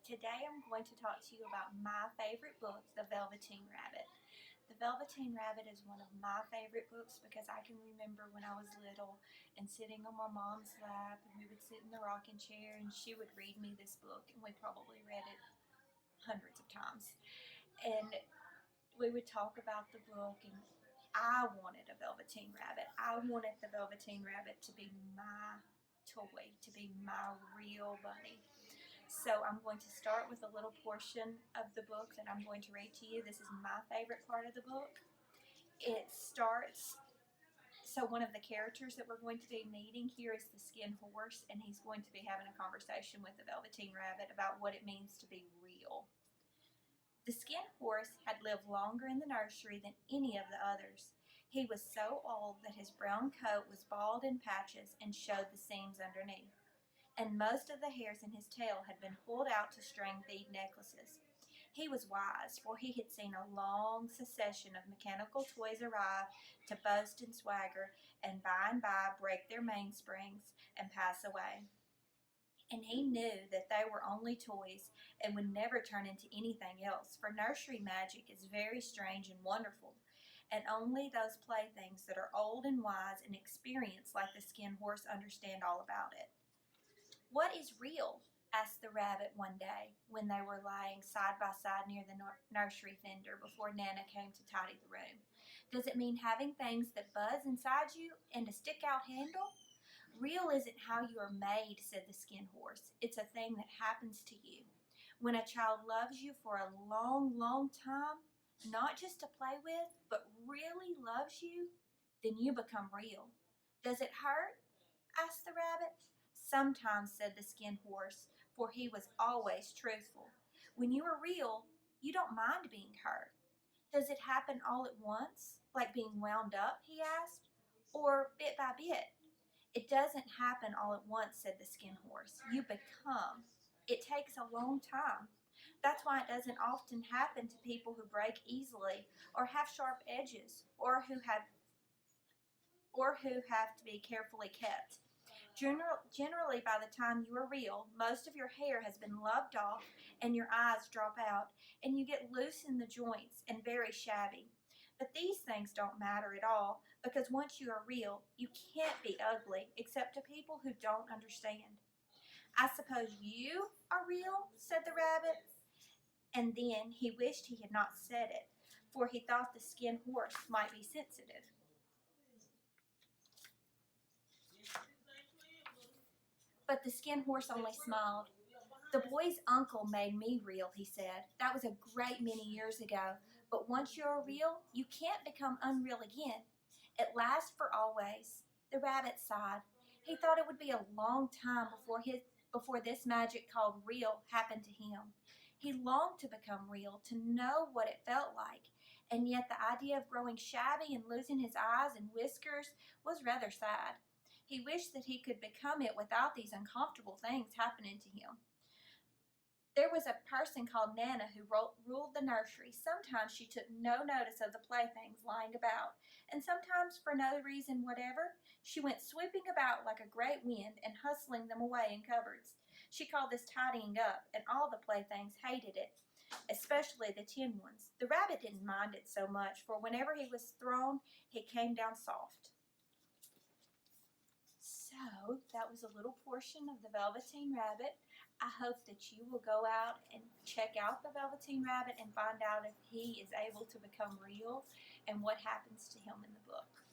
Today I'm going to talk to you about my favorite book, The Velveteen Rabbit. The Velveteen Rabbit is one of my favorite books because I can remember when I was little and sitting on my mom's lap, and we would sit in the rocking chair and she would read me this book, and we probably read it hundreds of times. And we would talk about the book, and I wanted a Velveteen Rabbit. I wanted the Velveteen Rabbit to be my toy, to be my real bunny. So I'm going to start with a little portion of the book that I'm going to read to you. This is my favorite part of the book. It starts, so one of the characters that we're going to be meeting here is the Skin Horse, and he's going to be having a conversation with the Velveteen Rabbit about what it means to be real. The Skin Horse had lived longer in the nursery than any of the others. He was so old that his brown coat was bald in patches and showed the seams underneath, and most of the hairs in his tail had been pulled out to string bead necklaces. He was wise, for he had seen a long succession of mechanical toys arrive to boast and swagger, and by break their mainsprings and pass away. And he knew that they were only toys and would never turn into anything else, for nursery magic is very strange and wonderful, and only those playthings that are old and wise and experienced like the Skin Horse understand all about it. "What is real?" asked the rabbit one day when they were lying side by side near the nursery fender before Nana came to tidy the room. "Does it mean having things that buzz inside you and a stick-out handle?" "Real isn't how you are made," said the Skin Horse. "It's a thing that happens to you. When a child loves you for a long, long time, not just to play with, but really loves you, then you become real." "Does it hurt?" asked the rabbit. "Sometimes," said the Skin Horse, for he was always truthful. "When you are real, you don't mind being hurt." "Does it happen all at once, like being wound up?" he asked, "or bit by bit?" "It doesn't happen all at once," said the Skin Horse. "You become. It takes a long time. That's why it doesn't often happen to people who break easily, or have sharp edges, or who have to be carefully kept. Generally, by the time you are real, most of your hair has been loved off and your eyes drop out, and you get loose in the joints and very shabby. But these things don't matter at all, because once you are real, you can't be ugly except to people who don't understand." "I suppose you are real?" said the rabbit. And then he wished he had not said it, for he thought the Skin Horse might be sensitive. But the Skin Horse only smiled. "The boy's uncle made me real," he said. "That was a great many years ago, but once you're real, you can't become unreal again. It lasts for always." The rabbit sighed. He thought it would be a long time before this magic called real happened to him. He longed to become real, to know what it felt like, and yet the idea of growing shabby and losing his eyes and whiskers was rather sad. He wished that he could become it without these uncomfortable things happening to him. There was a person called Nana who ruled the nursery. Sometimes she took no notice of the playthings lying about, and sometimes, for no reason whatever, she went sweeping about like a great wind and hustling them away in cupboards. She called this tidying up, and all the playthings hated it, especially the tin ones. The rabbit didn't mind it so much, for whenever he was thrown, he came down soft. So that was a little portion of the Velveteen Rabbit. I hope that you will go out and check out the Velveteen Rabbit and find out if he is able to become real and what happens to him in the book.